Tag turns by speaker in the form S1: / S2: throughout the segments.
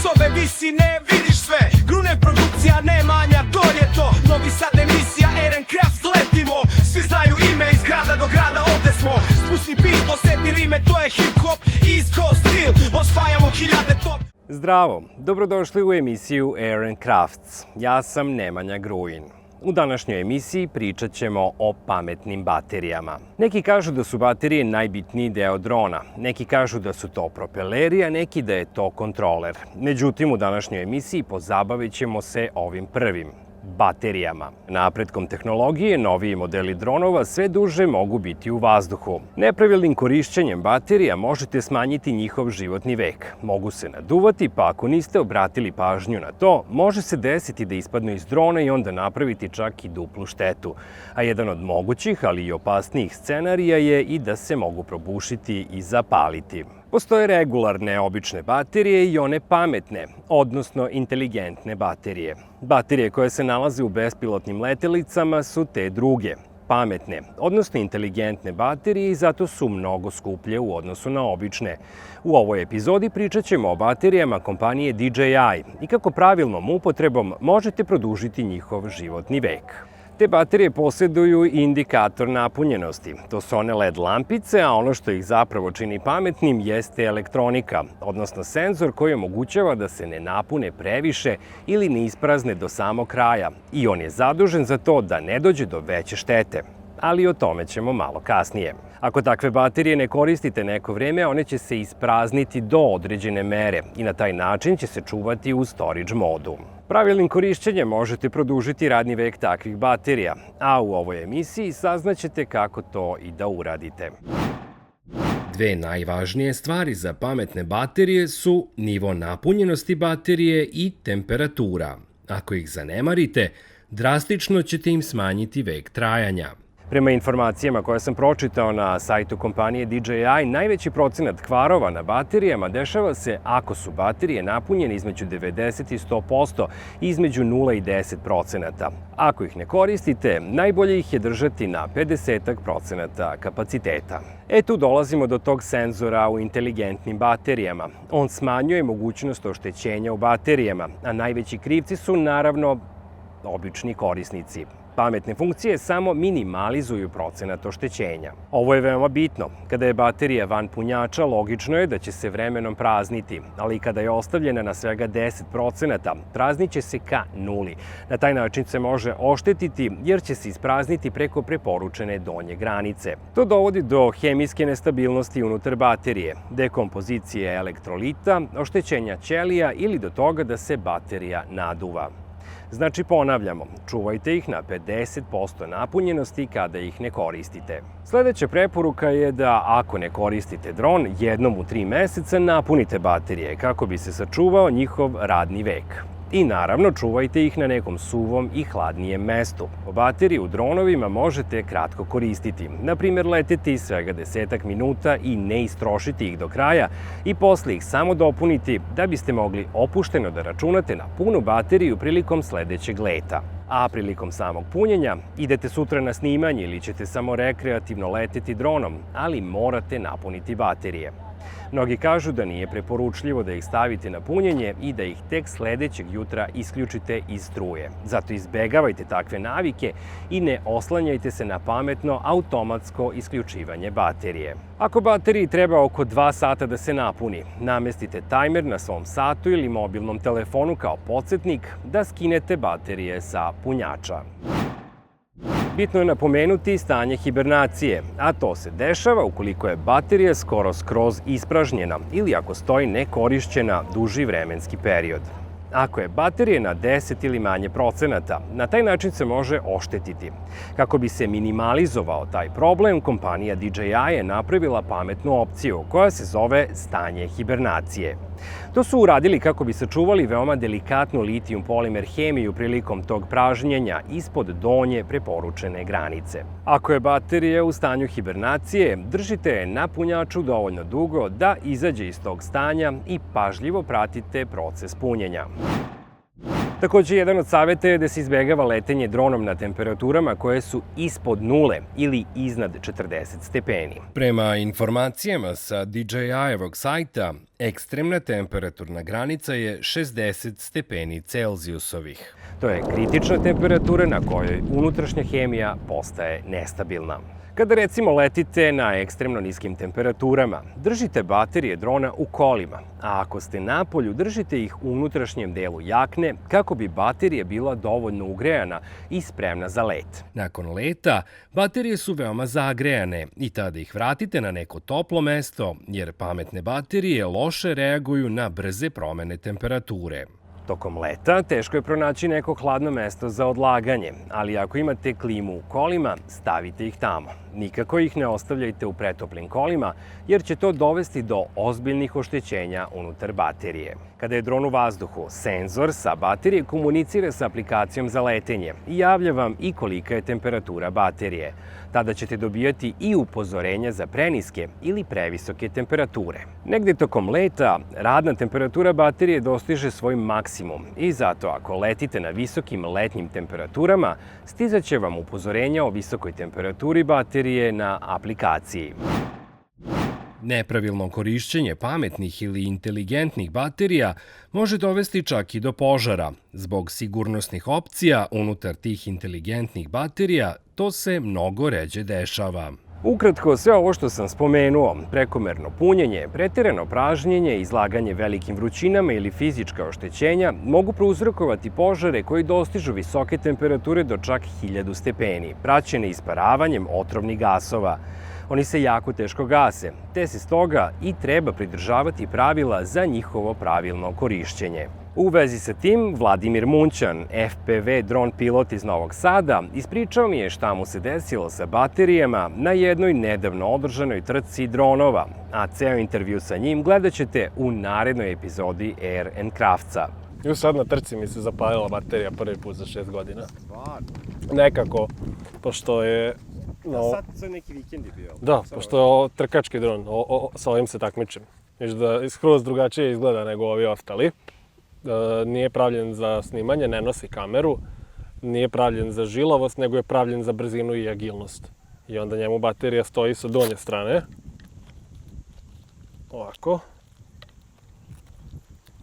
S1: S ove visine vidiš sve, Grune produkcija, ne manja, to je to. Novi Sad emisija, Eren Kraft, letimo. Svi znaju ime, iz grada do grada, ovde smo. Spusti beat, osjeti rime, to je hip hop, East Coast stil, osvajamo hiljade top.
S2: Zdravo, dobrodošli u emisiju Eren Crafts. Ja sam Nemanja Grujin. U današnjoj emisiji pričat ćemo o pametnim baterijama. Neki kažu da su baterije najbitniji deo drona, neki kažu da su to propeleri, a neki da je to kontroler. Međutim, u današnjoj emisiji pozabavit ćemo se ovim prvim, baterijama. Napretkom tehnologije, noviji modeli dronova sve duže mogu biti u vazduhu. Nepravilnim korišćenjem baterija možete smanjiti njihov životni vek. Mogu se naduvati, pa ako niste obratili pažnju na to, može se desiti da ispadnu iz drona i onda napraviti čak i duplu štetu. A jedan od mogućih, ali i opasnijih scenarija je i da se mogu probušiti i zapaliti. Postoje regularne obične baterije i one pametne, odnosno inteligentne baterije. Baterije koje se nalaze u bespilotnim letelicama su te druge, pametne, odnosno inteligentne baterije i zato su mnogo skuplje u odnosu na obične. U ovoj epizodi pričat ćemo o baterijama kompanije DJI i kako pravilnom upotrebom možete produžiti njihov životni vek. Te baterije posjeduju indikator napunjenosti. To su one LED lampice, a ono što ih zapravo čini pametnim jeste elektronika, odnosno senzor koji omogućava da se ne napune previše ili ne isprazne do samog kraja. I on je zadužen za to da ne dođe do veće štete. Ali o tome ćemo malo kasnije. Ako takve baterije ne koristite neko vreme, one će se isprazniti do određene mere i na taj način će se čuvati u storage modu. Pravilnim korišćenjem možete produžiti radni vek takvih baterija, a u ovoj emisiji saznaćete kako to i da uradite. Dve najvažnije stvari za pametne baterije su nivo napunjenosti baterije i temperatura. Ako ih zanemarite, drastično ćete im smanjiti vek trajanja. Prema informacijama koje sam pročitao na sajtu kompanije DJI, najveći procenat kvarova na baterijama dešava se ako su baterije napunjene između 90 i 100% i između 0 i 10%. Ako ih ne koristite, najbolje ih je držati na 50% kapaciteta. Tu dolazimo do tog senzora u inteligentnim baterijama. On smanjuje mogućnost oštećenja u baterijama, a najveći krivci su naravno obični korisnici. Pametne funkcije samo minimalizuju procenat oštećenja. Ovo je veoma bitno. Kada je baterija van punjača, logično je da će se vremenom prazniti, ali kada je ostavljena na svega 10%, praznit će se ka nuli. Na taj način se može oštetiti jer će se isprazniti preko preporučene donje granice. To dovodi do hemijske nestabilnosti unutar baterije, dekompozicije elektrolita, oštećenja ćelija ili do toga da se baterija naduva. Znači, ponavljamo, čuvajte ih na 50% napunjenosti kada ih ne koristite. Sledeća preporuka je da ako ne koristite dron, jednom u 3 meseca napunite baterije kako bi se sačuvao njihov radni vek. I naravno, čuvajte ih na nekom suvom i hladnijem mestu. Baterije u dronovima možete kratko koristiti. Naprimjer, leteti svega 10 minuta i ne istrošiti ih do kraja i posle ih samo dopuniti da biste mogli opušteno da računate na punu bateriju prilikom sledećeg leta. A prilikom samog punjenja idete sutra na snimanje ili ćete samo rekreativno leteti dronom, ali morate napuniti baterije. Mnogi kažu da nije preporučljivo da ih stavite na punjenje i da ih tek sledećeg jutra isključite iz struje. Zato izbegavajte takve navike i ne oslanjajte se na pametno automatsko isključivanje baterije. Ako bateriji treba oko 2 sata da se napuni, namestite tajmer na svom satu ili mobilnom telefonu kao podsjetnik da skinete baterije sa punjača. Bitno je napomenuti stanje hibernacije, a to se dešava ukoliko je baterija skroz ispražnjena ili ako stoji nekorišćena duži vremenski period. Ako je baterija na 10 ili manje procenata, na taj način se može oštetiti. Kako bi se minimalizovao taj problem, kompanija DJI je napravila pametnu opciju koja se zove stanje hibernacije. To su uradili kako bi sačuvali veoma delikatnu litijum polimer hemiju prilikom tog pražnjenja ispod donje preporučene granice. Ako je baterija u stanju hibernacije, držite je na punjaču dovoljno dugo da izađe iz tog stanja i pažljivo pratite proces punjenja. Takođe, jedan od saveta je da se izbegava letenje dronom na temperaturama koje su ispod nule ili iznad 40 stepeni. Prema informacijama sa DJI-evog sajta, ekstremna temperaturna granica je 60 stepeni Celzijusovih. To je kritična temperatura na kojoj unutrašnja hemija postaje nestabilna. Kada recimo letite na ekstremno niskim temperaturama, držite baterije drona u kolima, a ako ste napolju, držite ih u unutrašnjem delu jakne kako bi baterija bila dovoljno ugrejana i spremna za let. Nakon leta, baterije su veoma zagrejane i tada ih vratite na neko toplo mesto, jer pametne baterije loše reaguju na brze promene temperature. Tokom leta teško je pronaći neko hladno mesto za odlaganje, ali ako imate klimu u kolima, stavite ih tamo. Nikako ih ne ostavljajte u pretoplim kolima, jer će to dovesti do ozbiljnih oštećenja unutar baterije. Kada je dron u vazduhu, senzor sa baterije komunicira sa aplikacijom za letenje i javlja vam i kolika je temperatura baterije. Tada ćete dobijati i upozorenja za preniske ili previsoke temperature. Negde tokom leta, radna temperatura baterije dostiže svoj maksimum i zato ako letite na visokim letnjim temperaturama, stizaće vam upozorenja o visokoj temperaturi baterije na aplikaciji. Nepravilno korišćenje pametnih ili inteligentnih baterija može dovesti čak i do požara. Zbog sigurnosnih opcija unutar tih inteligentnih baterija to se mnogo ređe dešava. Ukratko, sve ovo što sam spomenuo, prekomerno punjenje, preterano pražnjenje, izlaganje velikim vrućinama ili fizička oštećenja mogu prouzrokovati požare koji dostižu visoke temperature do čak 1000 stepeni, praćene isparavanjem otrovnih gasova. Oni se jako teško gase, te se stoga i treba pridržavati pravila za njihovo pravilno korišćenje. U vezi sa tim, Vladimir Munćan, FPV dron pilot iz Novog Sada, ispričao mi je šta mu se desilo sa baterijama na jednoj nedavno održanoj trci dronova, a ceo intervju sa njim gledat ćete u narednoj epizodi Air and Crafts-a.
S3: Ju sad na trci mi se zapalila baterija prvi put za 6 godina. Nekako, pošto je...
S2: Sad neki vikend je bio.
S3: Da, pošto je ovo trkački dron, sa ovim se takmičim. Viš da skroz drugačije izgleda nego ovi ostali. Nije pravljen za snimanje, ne nosi kameru, nije pravljen za žilavost, nego je pravljen za brzinu i agilnost. I onda njemu baterija stoji sa donje strane. Ovako.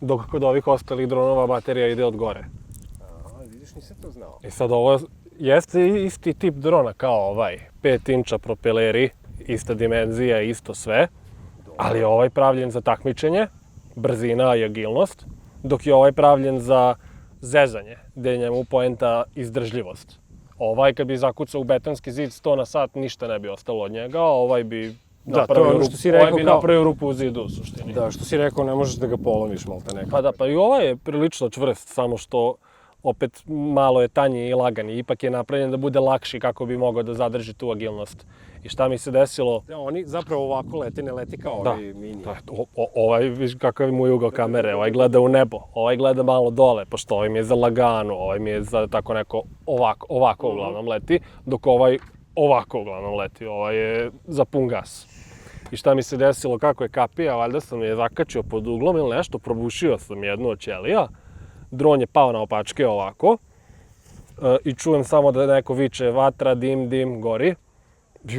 S3: Dok kod ovih ostalih dronova baterija ide od gore.
S2: Vidiš, nisam to znao.
S3: I sad ovo jeste isti tip drona kao ovaj. 5 inča propeleri, ista dimenzija, isto sve. Ali je ovaj pravljen za takmičenje, brzina i agilnost. Dok je ovaj pravljen za zezanje, gde je njemu poenta izdržljivost. Ovaj kad bi zakucao u betonski zid 100 na sat, ništa ne bi ostalo od njega, a ovaj bi napravio rupu u zidu u suštini.
S2: Da, što si rekao, ne možeš da ga polomiš malte nekako.
S3: Pa da, pa i ovaj je prilično čvrst, samo što opet malo je tanji i lagani. Ipak je napravljen da bude lakši kako bi mogao da zadrži tu agilnost. I šta mi se desilo?
S2: Da, oni zapravo ovako lete, ne lete kao ovi mini.
S3: Da, ovaj, viš kakav mu je ugao kamere, ovaj gleda u nebo, ovaj gleda malo dole, pošto ovaj mi je za lagano, ovaj mi je za tako neko ovako uglavnom leti, dok ovaj ovako uglavnom leti, ovaj je za pun gas. I šta mi se desilo, kako je kapija, valjda sam je zakačio pod uglom ili nešto, probušio sam jednu od ćelija, dron je pao na opačke ovako i čujem samo da neko viče vatra, dim, gori. I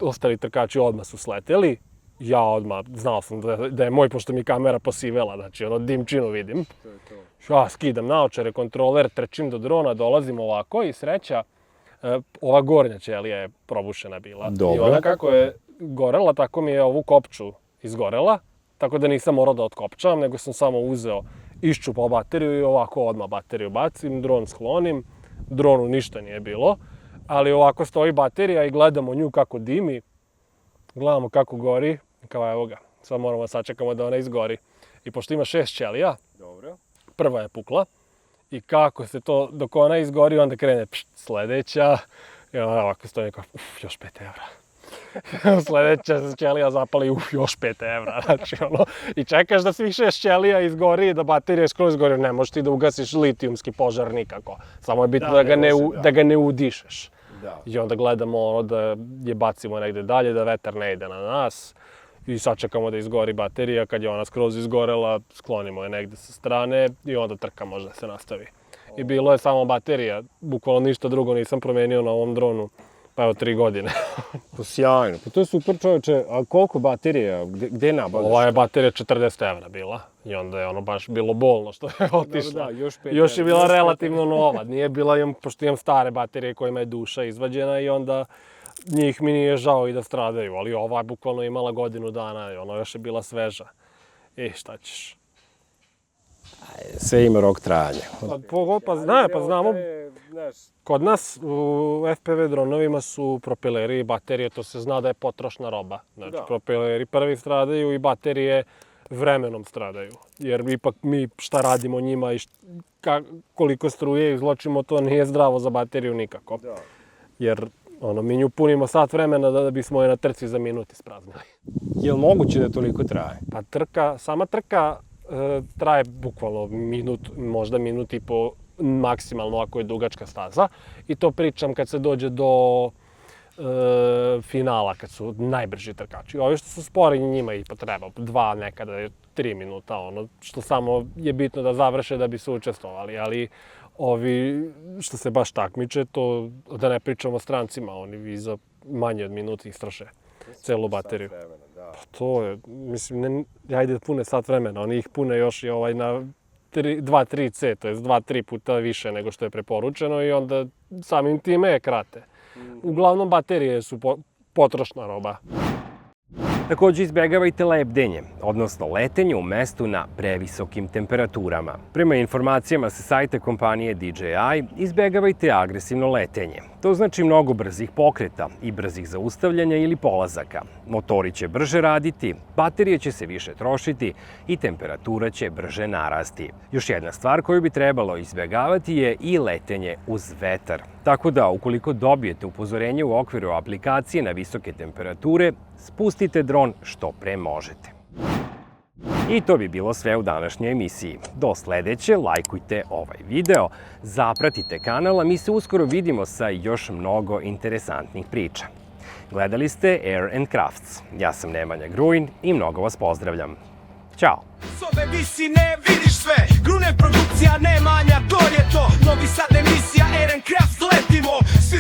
S3: ostali trkači odmah su sleteli. Ja odmah, znao sam da je moj, pošto mi kamera posivela, znači dimčinu vidim. Ja skidam naočare, kontroler, trčim do drona, dolazim ovako i sreća, ova gornja ćelija je probušena bila.
S2: Dobro.
S3: I ona kako je gorela, tako mi je ovu kopču izgorela, tako da nisam morao da otkopčavam, nego sam samo uzeo, iščupao bateriju i ovako odmah bateriju bacim, dron sklonim, dronu ništa nije bilo. Ali ovako stoji baterija i gledamo nju kako dimi, gledamo kako gori, kao evo ga, sad moramo da sačekamo da ona izgori. I pošto ima 6 ćelija, prva je pukla i kako se to, dok ona izgori, onda krene sledeća i ona ovako stoji kao, još 5 evra. Sledeća ćelija zapali, još 5 evra, znači i čekaš da svih 6 ćelija izgori i da baterija skroz izgori, ne možeš ti da ugasiš litijumski požar nikako, samo je bitno da ga ne udišeš. I onda gledamo da je bacimo negde dalje, da vetar ne ide na nas i sačekamo da izgori baterija. Kad je ona skroz izgorela, sklonimo je negde sa strane i onda trka može da se nastavi. I bilo je samo baterija, bukvalno ništa drugo nisam promenio na ovom dronu, pa evo 3 godine.
S2: Pa sjajno, pa to je super čoveče, a koliko baterija, gde nabavljaš?
S3: Ova je baterija 40 evra bila i onda je ono baš bilo bolno što je otišla.
S2: Da, još 5
S3: Još je
S2: evra.
S3: bila relativno nova, nije bila, pošto imam stare baterije kojima je duša izvađena i onda njih mi nije žao i da stradaju, ali ova je bukvalno imala godinu dana i ono još je bila sveža. I šta ćeš?
S2: Sve ima rok trajanja.
S3: Pa znamo, kod nas u FPV dronovima su propeleri i baterije, to se zna da je potrošna roba. Znači, propeleri prvi stradaju i baterije vremenom stradaju. Jer ipak mi šta radimo njima i koliko struje izločimo, to nije zdravo za bateriju nikako. Jer mi nju punimo sat vremena da bismo je na trci za minut ispraznili.
S2: Je li moguće da toliko traje?
S3: Pa sama trka traje bukvalno minut, možda minut i po maksimalno ako je dugačka staza. I to pričam kad se dođe do finala, kad su najbrži trkači. Ovi što su spori njima i potreba 2, nekada 3 minuta, što samo je bitno da završe da bi se učestvovali. Ali ovi što se baš takmiče, to da ne pričamo o strancima, oni za manje od minuta istroše celu bateriju. Pa to je, mislim, ajde da pune sat vremena, oni ih pune još i na 2-3C, to je 2-3 puta više nego što je preporučeno i onda samim time je krate. Uglavnom baterije su potrošna roba.
S2: Takođe izbjegavajte lebdenje, odnosno letenje u mestu na previsokim temperaturama. Prema informacijama sa sajta kompanije DJI, izbjegavajte agresivno letenje. To znači mnogo brzih pokreta i brzih zaustavljanja ili polazaka. Motori će brže raditi, baterije će se više trošiti i temperatura će brže narasti. Još jedna stvar koju bi trebalo izbjegavati je i letenje uz vetar. Tako da, ukoliko dobijete upozorenje u okviru aplikacije na visoke temperature, spustite dron što pre možete. I to bi bilo sve u današnjoj emisiji. Do sledeće, lajkujte ovaj video, zapratite kanal, a mi se uskoro vidimo sa još mnogo interesantnih priča. Gledali ste Air and Crafts. Ja sam Nemanja Gruin i mnogo vas pozdravljam. Ćao!
S1: S ove visine vidiš sve, Grunev produkcija, Nemanja, to je to. Novi Sad emisija, Air and Crafts, letimo, svi